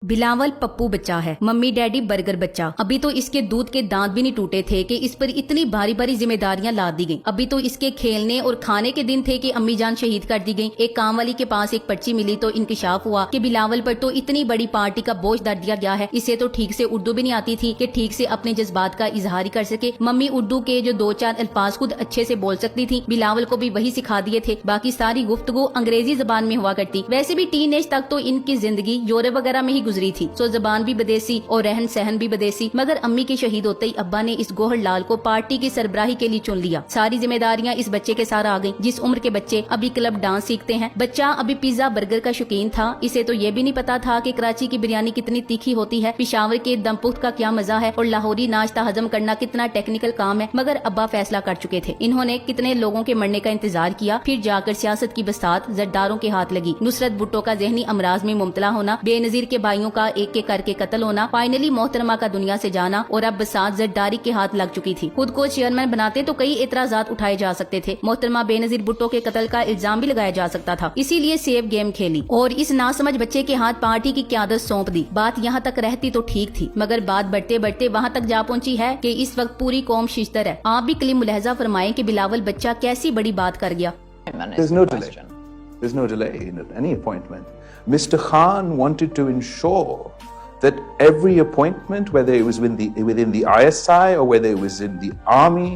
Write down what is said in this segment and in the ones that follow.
बिलावल पप्पू बच्चा है, mummy daddy burger बच्चा। अभी तो इसके दूध के दांत भी नहीं टूटे थे कि इस पर इतनी भारी भारी जिम्मेदारियां लाद दी गईं। अभी तो इसके खेलने और खाने के दिन थे कि अम्मी जान शहीद कर दी गई। एक काम वाली के पास एक पर्ची मिली तो इंकशाफ हुआ कि बिलावल पर तो इतनी बड़ी पार्टी का बोझ डाल दिया गया है। इसे तो ठीक से उर्दू भी नहीं आती थी कि ठीक से अपने जज्बात का इजहार कर सके। मम्मी उर्दू के जो दो चार अल्फाज खुद अच्छे से बोल सकती थी, बिलावल को भी वही सिखा दिए थे। बाकी सारी गुफ्तगू अंग्रेजी जबान में हुआ करती। वैसे भी टीन एज तक तो इनकी जिंदगी यूरोप वगैरह में ही गुजरी थी, सो जबान भी बदेसी और रहन सहन भी बदेसी। मगर अम्मी के शहीद होते ही अब्बा ने इस गोहर लाल को पार्टी की सरबराही के लिए चुन लिया। सारी जिम्मेदारियां इस बच्चे के साथ आ गईं। जिस उम्र के बच्चे अभी क्लब डांस सीखते हैं, बच्चा अभी पिज्जा बर्गर का शौकीन था। इसे तो ये भी नहीं पता था कि कराची की बिरयानी कितनी तीखी होती है, पिशावर के दमपुख्त का क्या मजा है और लाहौरी नाश्ता हजम करना कितना टेक्निकल काम है। मगर अब्बा फैसला कर चुके थे। इन्होंने कितने लोगों के मरने का इंतजार किया, फिर जाकर सियासत की बसात जरदारों के हाथ लगी। नुसरत भुट्टो का जहनी अमराज में मुब्तला होना, बेनजीर के भाइयों का एक एक करके कत्ल होना, फाइनली मोहतरमा का दुनिया से जाना और अब बसात जरदारी के हाथ लग चुकी थी। खुद को चेयरमैन बनाते तो कई एतराजात उठाए जा सकते थे। मोहतरमा बेनजीर भुट्टो के कत्ल का इल्जाम भी लगाया जा सकता था। इसीलिए सेफ गेम खेली और इस नासमझ बच्चे के हाथ पार्टी की क़यादत सौंप दी। बात यहाँ तक रहती तो ठीक थी, मगर बात बढ़ते बढ़ते वहाँ तक जा पहुँची है कि इस वक्त पूरी कौम शिश्तर है। आप भी कलीम मुलाहजा फरमाएं कि बिलावल बच्चा कैसी बड़ी बात कर गया। There's no delay in any appointment. Mr. Khan wanted to ensure that every appointment, whether it was within the ISI or whether it was in the army,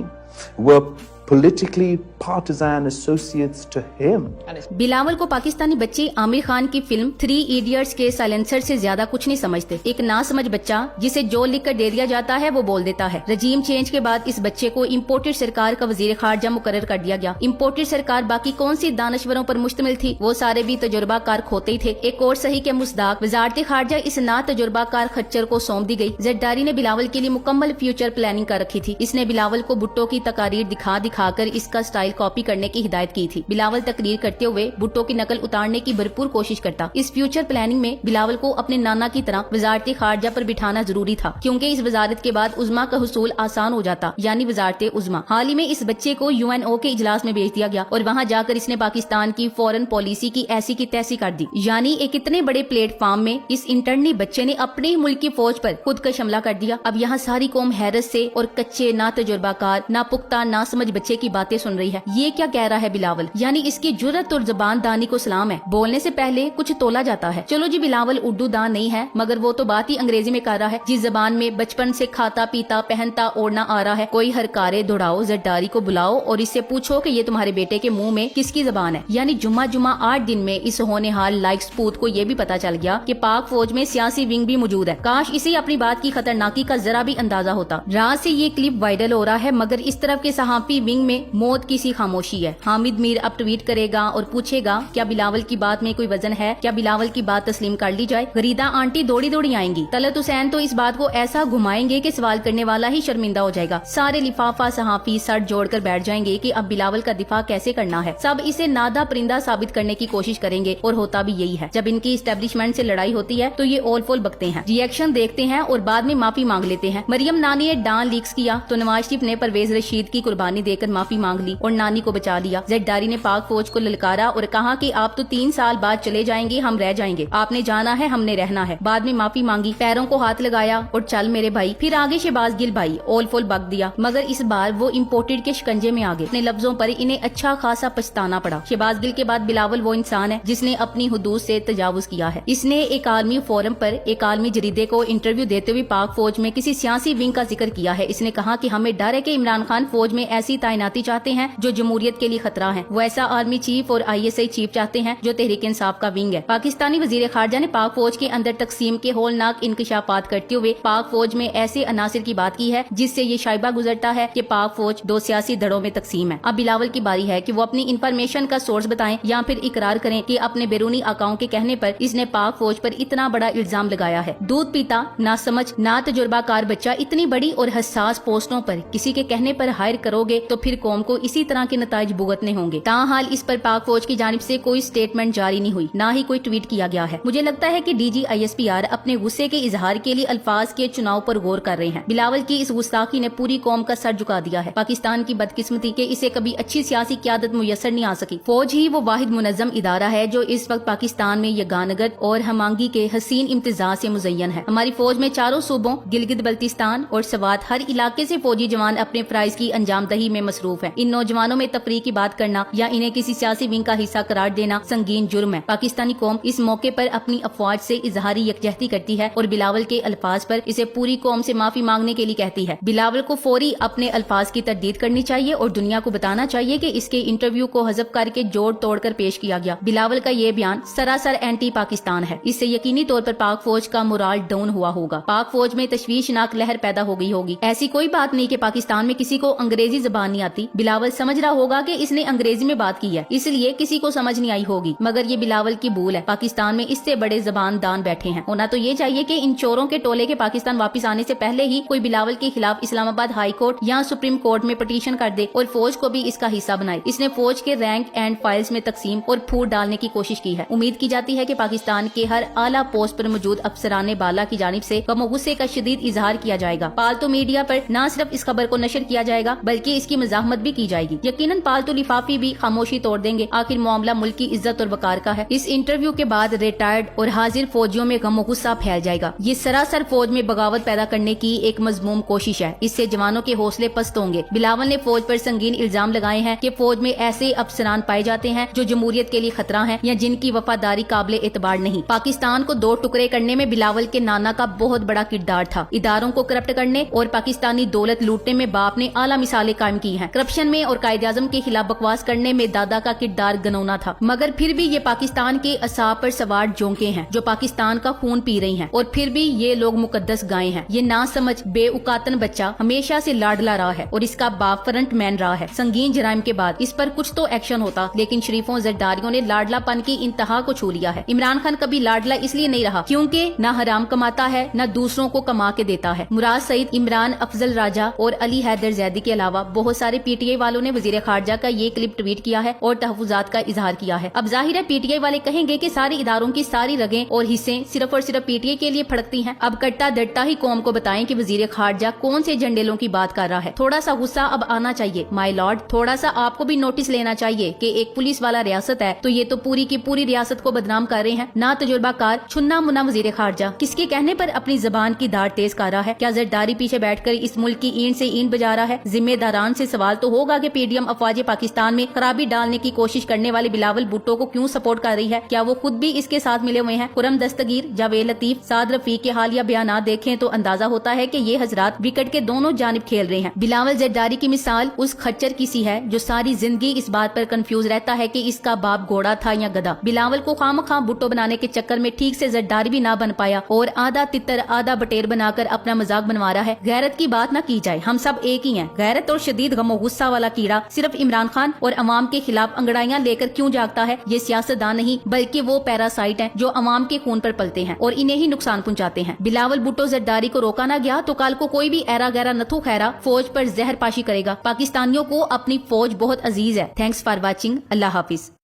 were politically partisan associates to him. Bilawal को पाकिस्तानी बच्चे आमिर खान की film 3 idiots के silencer से ज्यादा कुछ नहीं समझते। एक नासमझ बच्चा जिसे जो लिख कर दे दिया जाता है वो बोल देता है। रजीम चेंज के बाद इस बच्चे को इम्पोर्टेड सरकार का वजीर खारजा मुकर्रर कर दिया गया। इम्पोर्टेड सरकार बाकी कौन सी दानश्वरों पर मुश्तमिल थी, वो सारे भी तजुर्बाकार खोते ही थे। एक और सही के मुस्दाक वजारत खारजा इस ना तजुर्बाकार खच्चर को सौंप दी गई। जरदारी ने बिलावल के लिए मुकम्मल फ्यूचर प्लानिंग कर रखी थी। इसने बिलावल को भुट्टो की तकारीर दिखाकर इसका स्टाइल कॉपी करने की हिदायत की थी। बिलावल तकरीर करते हुए भुट्टो की नकल उतारने की भरपूर कोशिश करता। इस फ्यूचर प्लानिंग में बिलावल को अपने नाना की तरह वजारत खारजा पर बिठाना जरूरी था, क्योंकि इस वजारत के बाद उज़्मा का हुसूल आसान हो जाता, यानी वजारत उज़्मा। हाल ही में इस बच्चे को UNO के इजलास में भेज दिया गया और वहाँ जाकर इसने पाकिस्तान की फॉरेन पॉलिसी की ऐसी की तैसी कर दी। यानी एक इतने बड़े प्लेटफॉर्म में इस इंटरनी बच्चे ने अपने ही मुल्क की फौज पर खुद का हमला कर दिया। अब यहाँ सारी कौम हैरत से और कच्चे ना तजुर्बाकार ना पुख्ता ना समझ बच्चे की बातें सुन रही है। ये क्या कह रहा है बिलावल, यानी इसकी जुर्रत और जबान दानी को सलाम है। बोलने से पहले कुछ तोला जाता है। चलो जी, बिलावल उर्दू दान नहीं है, मगर वो तो बात ही अंग्रेजी में कर रहा है, जिस जबान में बचपन से खाता पीता पहनता ओढ़ना आ रहा है। कोई हरकारे दौड़ाओ, जरदारी को बुलाओ और इससे पूछो कि ये तुम्हारे बेटे के मुंह में किसकी जबान है। यानी जुम्मा 8 दिन में इस होनेहाल लाइक सपूत को ये भी पता चल गया कि पाक फौज में सियासी विंग भी मौजूद है। काश इसे अपनी बात की खतरनाकी का जरा भी अंदाजा होता। रात से ये क्लिप वायरल हो रहा है, मगर इस तरफ के सहाफी विंग में मौत की सी खामोशी है। हामिद मीर अब ट्वीट करेगा और पूछेगा क्या बिलावल की बात में कोई वजन है, क्या बिलावल की बात तस्लीम कर ली जाए। गरीदा आंटी दौड़ी दौड़ी आएंगी। तलत हुसैन तो इस बात को ऐसा घुमाएंगे कि सवाल करने वाला ही शर्मिंदा हो जाएगा। सारे लिफाफा सहाफी सर जोड़कर बैठ जाएंगे कि अब बिलावल का दिफा कैसे करना है। सब इसे नादा परिंदा साबित करने की कोशिश करेंगे और होता भी यही है। जब इनकी एस्टेब्लिशमेंट से लड़ाई होती है तो ये ओल फोल बकते हैं, रिएक्शन देखते हैं और बाद में माफी मांग लेते हैं। मरियम नानी ने डान लीक्स किया तो नवाज शरीफ ने परवेज रशीद की कुर्बानी देकर माफी मांग ली और नानी को बचा लिया। जरदारी ने पाक फौज को ललकारा और कहा कि आप तो 3 साल बाद चले जाएंगे, हम रह जाएंगे, आपने जाना है हमने रहना है। बाद में माफी मांगी, पैरों को हाथ लगाया और चल मेरे भाई। फिर आगे शहबाज गिल भाई ओल फोल बक दिया, मगर इस बार वो इम्पोर्टेड के शिकंजे में आ गए। अपने लफ्जों पर इन्हें अच्छा खासा पछताना पड़ा। शहबाज गिल के बाद बिलावल वो इंसान है जिसने अपनी हुदूद से तजावुज किया है। इसने एक आलमी फोरम पर एक आलमी जरीदे को इंटरव्यू देते हुए पाक फौज में किसी सियासी विंग का जिक्र किया है। इसने कहा कि हमें डर है कि इमरान खान फौज में ऐसी तैनाती चाहते हैं जो जमहूरियत के लिए खतरा है। वो ऐसा आर्मी चीफ और ISI चीफ चाहते हैं जो तहरीक इंसाफ का विंग है। पाकिस्तानी वजीर खारजा ने पाक फौज के अंदर तकसीम के होलनाक इंकशाफात करते हुए पाक फौज में ऐसे अनासिर की बात की है जिससे ये शाइबा गुजरता है कि पाक फौज 2 सियासी धड़ों में तकसीम है। अब बिलावल की बारी है कि वो अपनी इंफॉर्मेशन का सोर्स बताएं या फिर इकरार करें कि अपने बैरूनी आकाओं के कहने पर इसने पाक फौज पर इतना बड़ा इल्जाम लगाया है। दूध पीता ना समझ ना तजुर्बाकार बच्चा इतनी बड़ी और हसास पोस्टों पर किसी के कहने पर हायर करोगे तो پھر قوم کو اسی طرح کے نتائج بھگتنے ہوں گے۔ تاحال اس پر پاک فوج کی جانب سے کوئی سٹیٹمنٹ جاری نہیں ہوئی، نہ ہی کوئی ٹویٹ کیا گیا ہے۔ مجھے لگتا ہے کہ DGISPR اپنے غصے کے اظہار کے لیے الفاظ کے چناؤ پر غور کر رہے ہیں۔ بلاول کی اس گستاخی نے پوری قوم کا سر جھکا دیا ہے۔ پاکستان کی بدقسمتی کہ اسے کبھی اچھی سیاسی قیادت میسر نہیں آ سکی۔ فوج ہی وہ واحد منظم ادارہ ہے جو اس وقت پاکستان میں یگانگت اور ہمانگی کے حسین امتزاج سے مزین ہے۔ ہماری فوج میں چاروں صوبوں گلگت بلتستان اور سوات ہر علاقے سے فوجی جوان اپنے فرائض کی انجام دہی میں مصروف ہیں۔ ان نوجوانوں میں تفریق کی بات کرنا یا انہیں کسی سیاسی ونگ کا حصہ قرار دینا سنگین جرم ہے۔ پاکستانی قوم اس موقع پر اپنی افواج سے اظہاری یکجہتی کرتی ہے اور بلاول کے الفاظ پر اسے پوری قوم سے معافی مانگنے کے لیے کہتی ہے۔ بلاول کو فوری اپنے الفاظ کی تردید کرنی چاہیے اور دنیا کو بتانا چاہیے کہ اس کے انٹرویو کو حذف کر کے جوڑ توڑ کر پیش کیا گیا۔ بلاول کا یہ بیان سراسر اینٹی پاکستان ہے۔ اس سے یقینی طور پر پاک فوج کا مورال ڈاؤن ہوا ہوگا، پاک فوج میں تشویشناک لہر پیدا ہو گئی ہوگی۔ ایسی کوئی بات نہیں کہ پاکستان میں کسی کو انگریزی زبان نہیں آتی۔ بلاول سمجھ رہا ہوگا کہ اس نے انگریزی میں بات کی ہے، اس لیے کسی کو سمجھ نہیں آئی ہوگی، مگر یہ بلاول کی بھول ہے۔ پاکستان میں اس سے بڑے زبان دان بیٹھے ہیں۔ ہونا تو یہ چاہیے کہ ان چوروں کے ٹولے کے پاکستان واپس آنے سے پہلے ہی کوئی بلاول کے خلاف اسلام آباد ہائی کورٹ یا سپریم کورٹ میں پٹیشن کر دے اور فوج کو بھی اس کا حصہ بنائے۔ اس نے فوج کے رینک اینڈ فائلز میں تقسیم اور پھوٹ ڈالنے کی کوشش کی ہے۔ امید کی جاتی ہے کہ پاکستان کے ہر اعلیٰ پوسٹ پر موجود افسران بالا کی جانب سے غم و غصے کا شدید اظہار کیا جائے گا۔ پالتو میڈیا پر نہ صرف اس خبر کو نشر کیا جائے گا بلکہ اس کی مزاحمت بھی کی جائے گی۔ یقیناً پالتو لفافی بھی خاموشی توڑ دیں گے، آخر معاملہ ملک کی عزت اور وقار کا ہے۔ اس انٹرویو کے بعد ریٹائرڈ اور حاضر فوجیوں میں غم و غصہ پھیل جائے گا۔ یہ سراسر فوج میں بغاوت پیدا کرنے کی ایک مذموم کوشش ہے۔ اس سے جوانوں کے حوصلے پست ہوں گے۔ بلاول نے فوج پر سنگین الزام لگائے ہیں کہ فوج میں ایسے افسران پائے جاتے ہیں جو جمہوریت کے لیے خطرہ ہیں یا جن کی وفاداری قابل اعتبار نہیں۔ پاکستان کو دو ٹکڑے کرنے میں بلاول کے نانا کا بہت بڑا کردار تھا۔ اداروں کو کرپٹ کرنے اور پاکستانی دولت لوٹنے میں باپ نے اعلیٰ مثالیں قائم کی ہیں۔ کرپشن میں اور قائد اعظم کے خلاف بکواس کرنے میں دادا کا کردار گنونا تھا، مگر پھر بھی یہ پاکستان کے اعصاب پر سوار جونکیں ہیں جو پاکستان کا خون پی رہی ہیں، اور پھر بھی یہ لوگ مقدس گائے ہیں۔ یہ نا سمجھ بے اوقاتن بچہ ہمیشہ سے لاڈلا رہا ہے اور اس کا باپ فرنٹ مین رہا ہے۔ سنگین جرائم کے بعد اس پر کچھ تو ایکشن ہوتا، لیکن شریفوں زرداریوں نے لاڈلا پن کی انتہا کو چھو لیا ہے۔ عمران خان کبھی لاڈلا اس لیے نہیں رہا کیونکہ نہ حرام کماتا ہے نہ دوسروں کو کما کے دیتا ہے۔ مراد سعید، عمران افضل راجہ اور علی حیدر زیدی کے علاوہ بہت سارے پی ٹی آئی والوں نے وزیر خارجہ کا یہ کلپ ٹویٹ کیا ہے اور تحفظات کا اظہار کیا ہے۔ اب ظاہر ہے پی ٹی آئی والے کہیں گے کہ سارے اداروں کی ساری رگیں اور حصے صرف اور صرف پی ٹی آئی کے لیے پھڑکتی ہیں۔ اب کٹا ڈٹا ہی قوم کو بتائیں کہ وزیر خارجہ کون سے جنڈیلوں کی بات کر رہا ہے۔ تھوڑا سا غصہ اب آنا چاہیے مائی لارڈ، تھوڑا سا آپ کو بھی نوٹس لینا چاہیے کہ ایک پولیس والا ریاست ہے تو یہ تو پوری کی پوری ریاست کو بدنام کر رہے ہیں۔ نہ تجربہ کار چھنا منا وزیر خارجہ کس کے کہنے پر اپنی زبان کی داڑھ تیز کر رہا ہے؟ کیا زرداری پیچھے بیٹھ کر اس ملک کی اینٹ سے اینٹ بجا رہا ہے؟ ذمہ داران سے سوال تو ہوگا کہ پی ڈی ایم افواج پاکستان میں خرابی ڈالنے کی کوشش کرنے والے بلاول بھٹو کو کیوں سپورٹ کر رہی ہے؟ کیا وہ خود بھی اس کے ساتھ ملے ہوئے ہیں؟ خرم دستگیر، جاوید لطیف، سعد رفیق کے حالیہ بیانات دیکھیں تو اندازہ ہوتا ہے کہ یہ حضرات وکٹ کے دونوں جانب کھیل رہے ہیں۔ بلاول زرداری کی مثال اس خچر کی سی ہے جو ساری زندگی اس بات پر کنفیوز رہتا ہے کہ اس کا باپ گھوڑا تھا یا گدھا۔ بلاول کو خام خواہ بھٹو بنانے کے چکر میں ٹھیک سے زرداری بھی نہ بن پایا اور آدھا تتر آدھا بٹیر بنا کر اپنا مذاق بنوا رہا ہے۔ غیرت کی بات نہ کی جائے، ہم سب ایک ہی ہیں۔ غیرت اور شدید غم و غصہ والا کیڑا صرف عمران خان اور عوام کے خلاف انگڑائیاں لے کر کیوں جاگتا ہے؟ یہ سیاستدان نہیں بلکہ وہ پیراسائٹ ہیں جو عوام کے خون پر پلتے ہیں اور انہیں ہی نقصان پہنچاتے ہیں۔ بلاول بھٹو زرداری کو روکا نہ گیا تو کل کو کوئی بھی ایرا گیرا نتھو خیرا فوج پر زہر پاشی کرے گا۔ پاکستانیوں کو اپنی فوج بہت عزیز ہے۔ Thanks for watching. اللہ حافظ۔